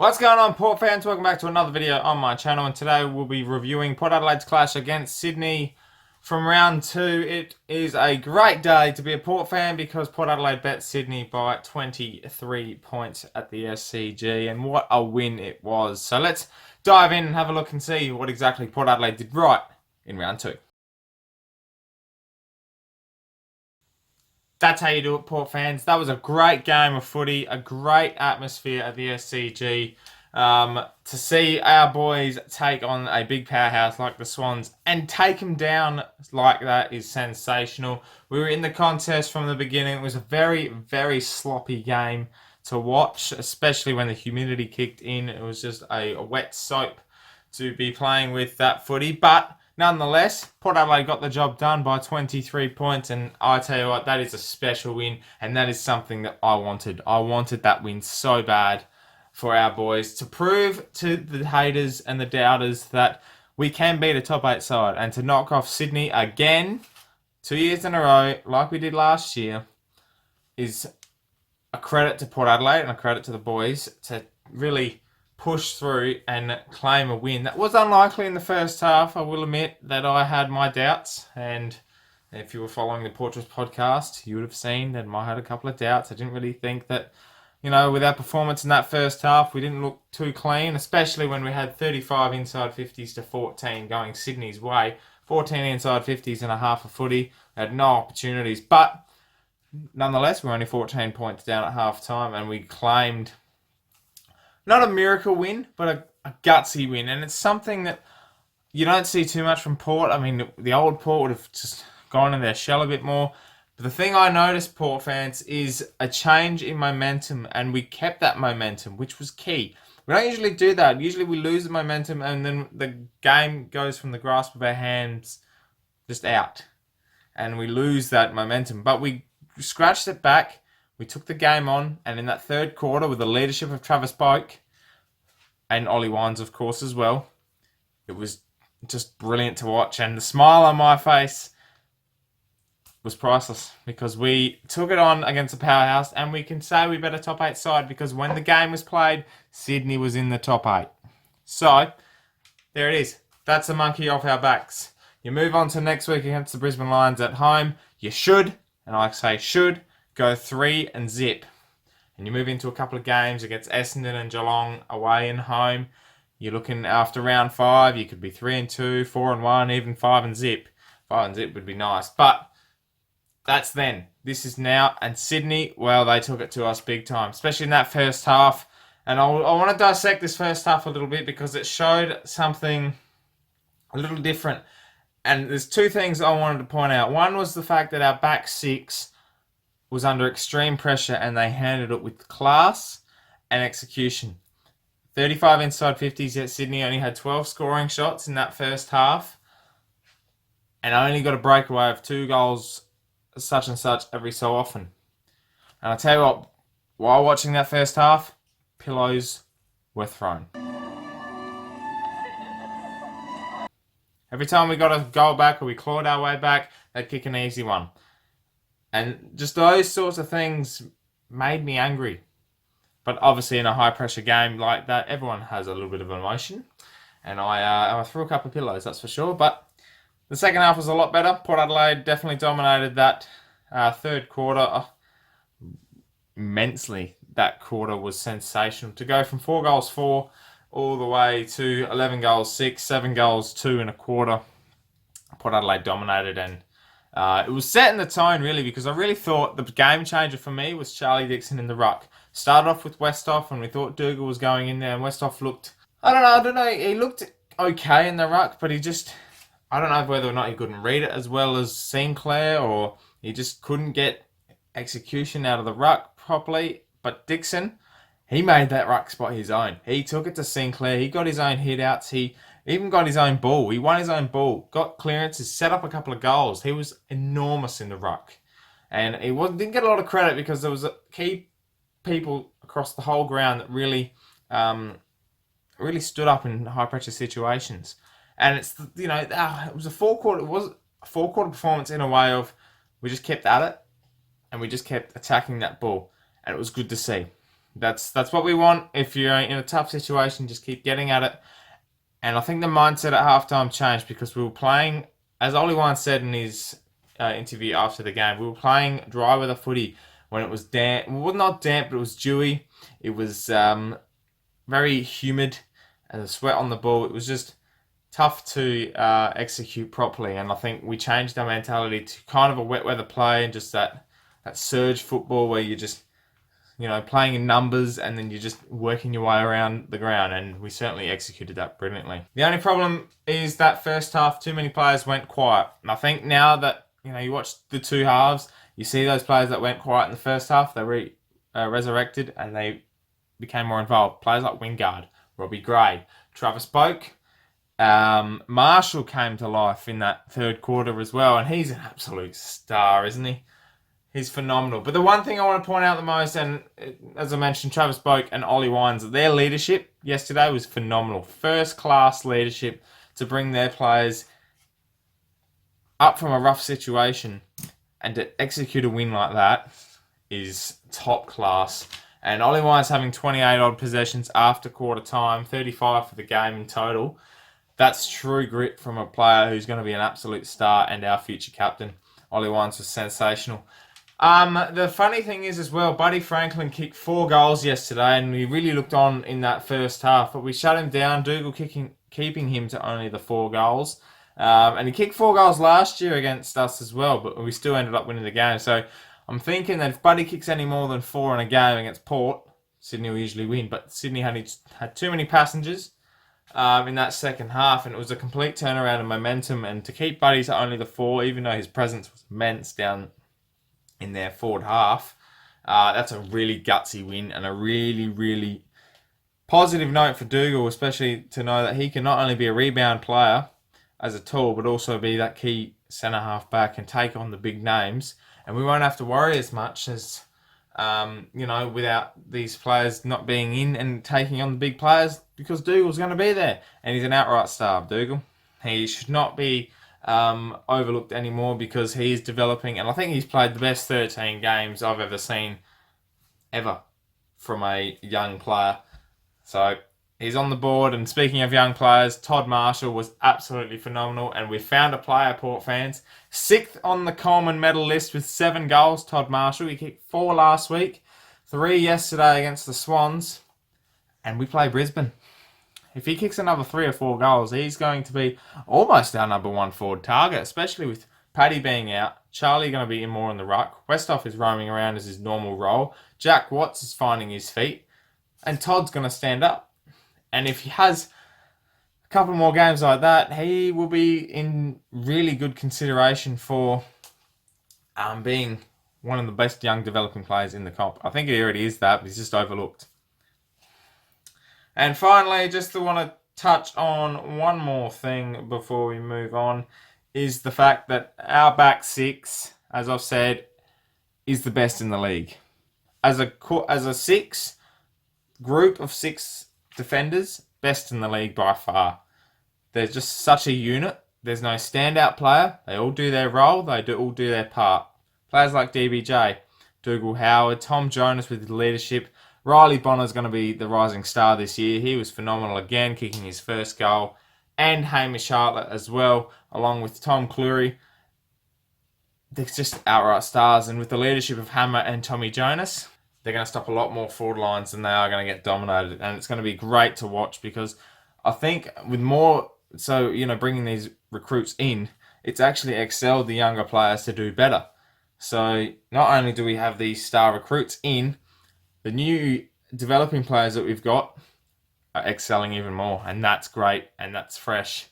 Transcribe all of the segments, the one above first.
What's going on, Port fans? Welcome back to another video on my channel, and today we'll be reviewing Port Adelaide's clash against Sydney from round 2. It is a great day to be a Port fan because Port Adelaide bet Sydney by 23 points at the SCG, and what a win it was. So let's dive in and have a look and see what exactly Port Adelaide did right in round 2. That's how you do it, Port fans. That was a great game of footy, a great atmosphere at the SCG. To see our boys take on a big powerhouse like the Swans and take them down like that is sensational. We were in the contest from the beginning. It was a very, very sloppy game to watch, especially when the humidity kicked in. It was just a wet soap to be playing with that footy, but nonetheless, Port Adelaide got the job done by 23 points, and I tell you what, that is a special win, and that is something that I wanted. I wanted that win so bad for our boys to prove to the haters and the doubters that we can beat a top 8 side, and to knock off Sydney again 2 years in a row like we did last year is a credit to Port Adelaide and a credit to the boys to really push through and claim a win. That was unlikely in the first half. I will admit that I had my doubts, and if you were following the Portraits podcast, you would have seen that I had a couple of doubts. I didn't really think that, with our performance in that first half, we didn't look too clean, especially when we had 35 inside 50s to 14 going Sydney's way. 14 inside 50s and a half a footy. Had no opportunities, but nonetheless, we're only 14 points down at half time, and we claimed not a miracle win, but a gutsy win. And it's something that you don't see too much from Port. I mean, the old Port would have just gone in their shell a bit more. But the thing I noticed, Port fans, is a change in momentum. And we kept that momentum, which was key. We don't usually do that. Usually we lose the momentum and then the game goes from the grasp of our hands just out. And we lose that momentum. But we scratched it back. We took the game on, and in that third quarter, with the leadership of Travis Boak and Ollie Wines, of course, as well, it was just brilliant to watch. And the smile on my face was priceless because we took it on against a powerhouse, and we can say we bet a top 8 side because when the game was played, Sydney was in the top 8. So, there it is. That's a monkey off our backs. You move on to next week against the Brisbane Lions at home. You should, and I say should, go 3 and zip. And you move into a couple of games against Essendon and Geelong away and home. You're looking after round 5, you could be 3 and 2, 4 and 1, even 5 and zip. 5 and zip would be nice. But that's then. This is now. And Sydney, well, they took it to us big time, especially in that first half. And I want to dissect this first half a little bit because it showed something a little different. And there's 2 things I wanted to point out. One was the fact that our back 6 was under extreme pressure, and they handled it with class and execution. 35 inside 50s, yet Sydney only had 12 scoring shots in that first half, and only got a breakaway of 2 goals such and such every so often. And I tell you what, while watching that first half, pillows were thrown. Every time we got a goal back or we clawed our way back, they'd kick an easy one. And just those sorts of things made me angry. But obviously in a high-pressure game like that, everyone has a little bit of emotion. And I threw a couple of pillows, that's for sure. But the second half was a lot better. Port Adelaide definitely dominated that third quarter immensely. That quarter was sensational. To go from 4 goals 4 all the way to 11 goals 6, 7 goals 2 in a quarter. Port Adelaide dominated, and it was setting the tone, really, because I really thought the game changer for me was Charlie Dixon in the ruck. Started off with Westhoff, and we thought Dougal was going in there, and Westhoff looked, I don't know, he looked okay in the ruck, but I don't know whether or not he couldn't read it as well as Sinclair, or he just couldn't get execution out of the ruck properly. But Dixon, he made that ruck spot his own. He took it to Sinclair, he got his own hit-outs, he even got his own ball. He won his own ball, got clearances, set up a couple of goals. He was enormous in the ruck. And he didn't get a lot of credit because there was key people across the whole ground that really stood up in high-pressure situations. And it was a four-quarter performance in a way of we just kept at it and we just kept attacking that ball. And it was good to see. That's what we want. If you're in a tough situation, just keep getting at it. And I think the mindset at halftime changed because we were playing, as Ollie Wine said in his interview after the game, we were playing dry weather footy when it was damp. Well, not damp, but it was dewy. It was very humid, and the sweat on the ball. It was just tough to execute properly. And I think we changed our mentality to kind of a wet weather play and just that surge football where you just playing in numbers and then you're just working your way around the ground, and we certainly executed that brilliantly. The only problem is that first half, too many players went quiet. And I think now that, you watch the two halves, you see those players that went quiet in the first half, they resurrected and they became more involved. Players like Wingard, Robbie Gray, Travis Boak, Marshall came to life in that third quarter as well, and he's an absolute star, isn't he? He's phenomenal. But the one thing I want to point out the most, and as I mentioned, Travis Boak and Ollie Wines, their leadership yesterday was phenomenal. First class leadership to bring their players up from a rough situation and to execute a win like that is top class. And Ollie Wines having 28 odd possessions after quarter time, 35 for the game in total. That's true grit from a player who's going to be an absolute star and our future captain. Ollie Wines was sensational. The funny thing is as well, Buddy Franklin kicked 4 goals yesterday, and we really looked on in that first half, but we shut him down. Dougal keeping him to only the 4 goals. And he kicked 4 goals last year against us as well, but we still ended up winning the game. So I'm thinking that if Buddy kicks any more than 4 in a game against Port, Sydney will usually win. But Sydney had too many passengers in that second half, and it was a complete turnaround of momentum. And to keep Buddy to only the 4, even though his presence was immense down in their forward half, that's a really gutsy win and a really, really positive note for Dougal, especially to know that he can not only be a rebound player as a tool, but also be that key centre half back and take on the big names. And we won't have to worry as much as, without these players not being in and taking on the big players, because Dougal's going to be there. And he's an outright star, Dougal. He should not be overlooked anymore because he's developing, and I think he's played the best 13 games I've ever seen ever from a young player. So he's on the board. And speaking of young players, Todd Marshall was absolutely phenomenal, and we found a player, Port fans, 6th on the Coleman medal list with 7 goals. Todd Marshall, he kicked 4 last week, 3 yesterday against the Swans, and we play Brisbane. If he kicks another 3 or 4 goals, he's going to be almost our number 1 forward target, especially with Paddy being out. Charlie going to be in more in the ruck. Westhoff is roaming around as his normal role. Jack Watts is finding his feet. And Todd's going to stand up. And if he has a couple more games like that, he will be in really good consideration for being one of the best young developing players in the comp. I think he already is that, but he's just overlooked. And finally, just to want to touch on one more thing before we move on, is the fact that our back 6, as I've said, is the best in the league. As a 6 group of 6 defenders, best in the league by far. They're just such a unit. There's no standout player. They all do their role. They all do their part. Players like DBJ, Dougal Howard, Tom Jonas with his leadership. Riley Bonner's going to be the rising star this year. He was phenomenal again, kicking his first goal. And Hamish Hartlett as well, along with Tom Cleary. They're just outright stars. And with the leadership of Hammer and Tommy Jonas, they're going to stop a lot more forward lines than they are going to get dominated. And it's going to be great to watch because I think with more, bringing these recruits in, it's actually excelled the younger players to do better. So not only do we have these star recruits in, the new developing players that we've got are excelling even more. And that's great and that's fresh.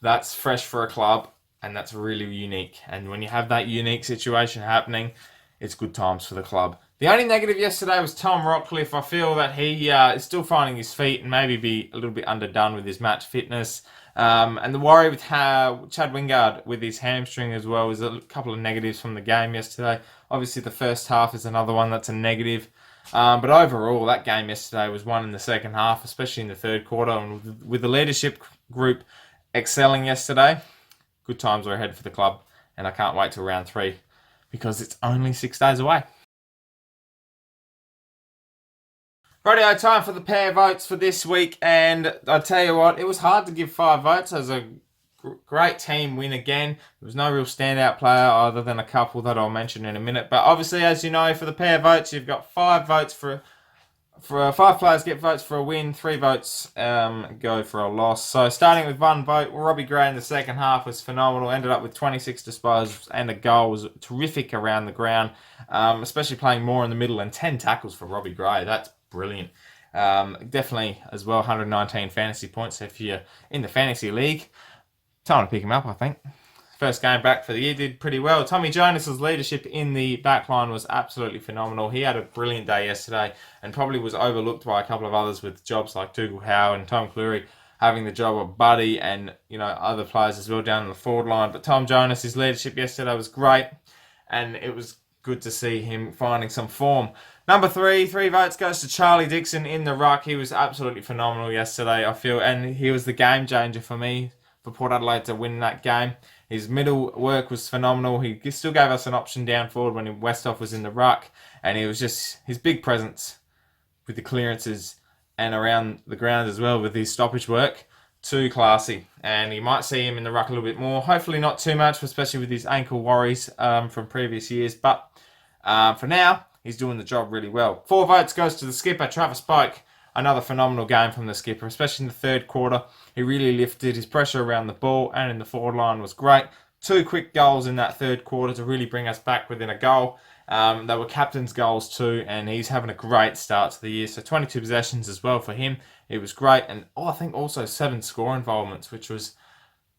That's fresh for a club and that's really unique. And when you have that unique situation happening, it's good times for the club. The only negative yesterday was Tom Rockcliffe. I feel that he is still finding his feet and maybe be a little bit underdone with his match fitness. And the worry with Chad Wingard with his hamstring as well was a couple of negatives from the game yesterday. Obviously, the first half is another one that's a negative. But overall, that game yesterday was won in the second half, especially in the third quarter. And with the leadership group excelling yesterday, good times are ahead for the club. And I can't wait till round 3 because it's only 6 days away. Rightio, time for the pair votes for this week, and I tell you what, it was hard to give 5 votes. It was a great team win again. There was no real standout player other than a couple that I'll mention in a minute. But obviously, as you know, for the pair votes, you've got 5 votes for 5 players get votes for a win, 3 votes go for a loss. So starting with 1 vote, Robbie Gray in the second half was phenomenal. Ended up with 26 disposals and a goal. Was terrific around the ground, especially playing more in the middle, and 10 tackles for Robbie Gray. That's brilliant. Definitely as well, 119 fantasy points if you're in the fantasy league. Time to pick him up, I think. First game back for the year, did pretty well. Tommy Jonas's leadership in the backline was absolutely phenomenal. He had a brilliant day yesterday and probably was overlooked by a couple of others with jobs like Dougal Howe and Tom Cleary having the job of Buddy and other players as well down in the forward line. But Tom Jonas's leadership yesterday was great, and it was good to see him finding some form. Number 3 votes goes to Charlie Dixon in the ruck. He was absolutely phenomenal yesterday, I feel, and he was the game changer for me for Port Adelaide to win that game. His middle work was phenomenal. He still gave us an option down forward when Westhoff was in the ruck, and he was just his big presence with the clearances and around the ground as well with his stoppage work. Too classy, and you might see him in the ruck a little bit more. Hopefully not too much, especially with his ankle worries from previous years, but for now, he's doing the job really well. 4 votes goes to the skipper, Travis Pike. Another phenomenal game from the skipper, especially in the third quarter. He really lifted his pressure around the ball, and in the forward line was great. 2 quick goals in that third quarter to really bring us back within a goal. They were captain's goals too, and he's having a great start to the year. So 22 possessions as well for him. It was great, and I think also 7 score involvements, which was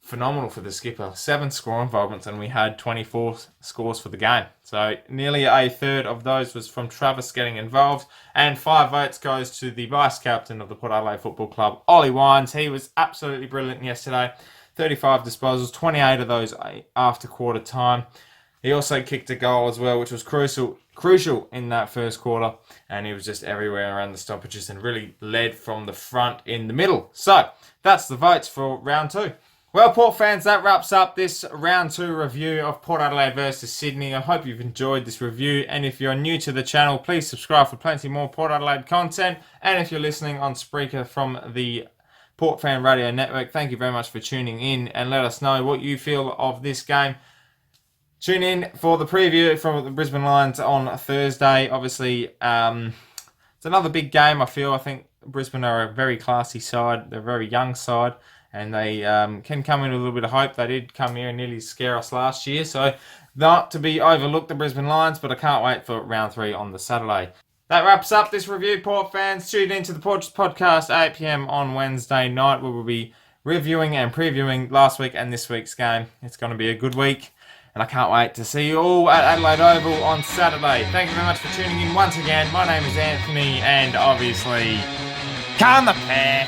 phenomenal for the skipper. 7 score involvements, and we had 24 scores for the game. So nearly a third of those was from Travis getting involved. And 5 votes goes to the vice captain of the Port Adelaide Football Club, Ollie Wines. He was absolutely brilliant yesterday. 35 disposals, 28 of those after quarter time. He also kicked a goal as well, which was crucial in that first quarter. And he was just everywhere around the stoppages and really led from the front in the middle. So that's the votes for round 2. Well, Port fans, that wraps up this round 2 review of Port Adelaide versus Sydney. I hope you've enjoyed this review, and if you're new to the channel, please subscribe for plenty more Port Adelaide content. And if you're listening on Spreaker from the Port Fan Radio Network, thank you very much for tuning in, and let us know what you feel of this game. Tune in for the preview from the Brisbane Lions on Thursday. Obviously, it's another big game, I feel. I think Brisbane are a very classy side. They're a very young side, and they can come in with a little bit of hope. They did come here and nearly scare us last year. So not to be overlooked, the Brisbane Lions, but I can't wait for round 3 on the Saturday. That wraps up this review, Port fans. Tune into the Ports podcast 8 p.m. on Wednesday night, where we'll be reviewing and previewing last week and this week's game. It's going to be a good week, and I can't wait to see you all at Adelaide Oval on Saturday. Thank you very much for tuning in once again. My name is Anthony, and obviously, come the pair.